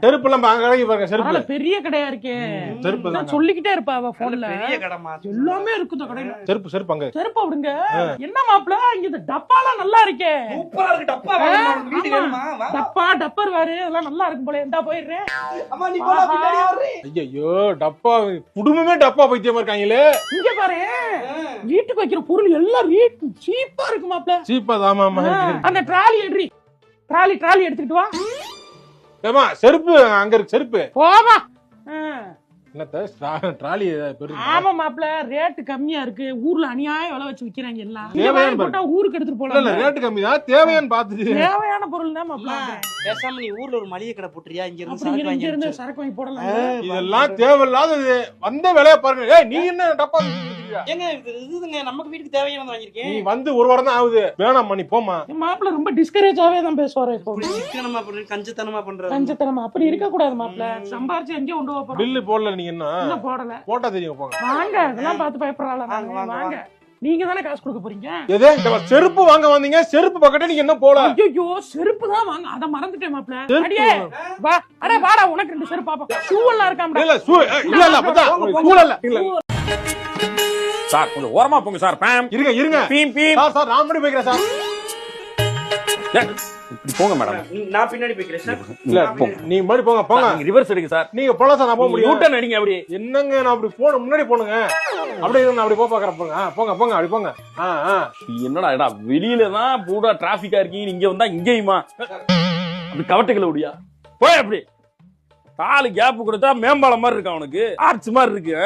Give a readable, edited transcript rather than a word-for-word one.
செருப்பு எல்லாம் பாருங்க செருப்பு பெரிய கடையா இருக்கே. செருப்பு நான் சொல்லிக்கிட்டே இருப்பா அவ போன்ல. பெரிய கடமா எல்லாமே இருக்கு இந்த கடையில. செருப்பு அங்க செருப்பு அப்படிங்க. என்ன மாப்ள இங்க இந்த டப்பாலாம் நல்லா இருக்கே. சூப்பரா இருக்கு. டப்பா வாங்கணும் வீட்டுக்கு வேணுமா? டப்பா டப்பர் வேற அதெல்லாம் நல்லா இருக்கும் போல. எந்தா போயிடுறேன். அம்மா நீ போடா பின்னாடி வர்றே. ஐயோ டப்பா குடும்பமே டப்பா பைத்தியமா இருக்காங்களே. இங்க பாரு வீட்டுக்கு வைக்கிற பொருள் எல்லாம் ரேட் சீப்பா இருக்கு மாப்ள. சீப்பா தாமா. அந்த ட்ராலி எடுறி. ட்ராலி எடுத்துக்கிட்டு வா. ஏமா செருப்பு அங்க இருக்கு செருப்பு. போவா. என்னத்த ட்ராலி பெரிய. ஆமா மாப்ள ரேட் கம்மியா இருக்கு. ஊர்ல அநியாய விலை வச்சு விக்கிறாங்க எல்லாம். தேவையான போட்டா ஊருக்கு எடுத்துட்டு போலாம். இல்ல ரேட் கம்மி தான். தேவையான பாத்துட்டு தேவையான பொருள் தான் மாப்ள. பேசாம நீ ஊர்ல ஒரு மளிகை கடை போட்டுறியா? இங்க இருந்து அப்படி சரக்கு இங்க இருந்து வாங்கி சரக்கு வாங்கி போடலாம். இதெல்லாம் தேவையில்லாதது. வந்த விலைய பாருங்க. ஏய் நீ என்ன டப்பா ஏங்க இதுங்க நமக்கு வீட்டுக்கு தேவையானது வாங்கிருக்கேன். நீ வந்து ஒரு வாரம் தான் ஆகுது. வேணாம் நீ போமா. மாப்ள ரொம்ப டிஸ்கரேஜாவே தான் பேசுவாரு. இப்போ சிக்கனமா பண்ற கஞ்சத்தனமா பண்ற. கஞ்சத்தனமா அப்படி இருக்க கூடாது மாப்ள. சம்பாரிச்சு எங்க கொண்டு போறோம். பில்லு போடல நீங்க என்ன? இன்னும் போடல. போட்டா தெரியும் போங்க. வாங்க அதெல்லாம் பார்த்து பயப்படறாள. வாங்க. நீங்க தானே காசு கொடுக்க போறீங்க. எதே செருப்பு வாங்க வந்தீங்க. செருப்பு பக்கத்துல நீங்க என்ன போல? ஐயோ செருப்பு தான் வாங்க. அத மறந்துட்டேன் மாப்ள. அடியே வா. அட வாடா உனக்கு ரெண்டு செருப்பு பாப்பா. ஷூ எல்லாம் இருக்காம்டா. இல்ல இல்ல பத்தா. ஷூ இல்ல. சார் கொஞ்சம் ஓரமா போங்க சார். பாம் இருங்க. பீம் சார் நான் முன்னாடி போய்க்கிறேன் சார். இப்படி போங்க மேடம். நான் பின்னாடி போய்க்கிறேன் சார். இல்ல நீ முன்னாடி போங்க. நீங்க ரிவர்ஸ் எடுங்க சார். நீங்க போலாம் சார். நான் போக முடியும். யூட்டர்ன் அடிங்க அப்படி. என்னங்க நான் அப்படி போன முன்னாடி போணுங்க. அப்படியே நான் அப்படி பாக்குறேன். போங்க அப்படி போங்க. என்னடா வெளியில தான் பூரா டிராபிக்கா இருக்கீங்க. இங்க வந்தா இங்கேயுமா அப்படி கவட்டுகளை விடியா போய் அப்படி 4 கேப் கொடுத்தா மேம்பாலம் மாதிரி இருக்கு. அவனுக்கு ஆர்ச் மாதிரி இருக்கு.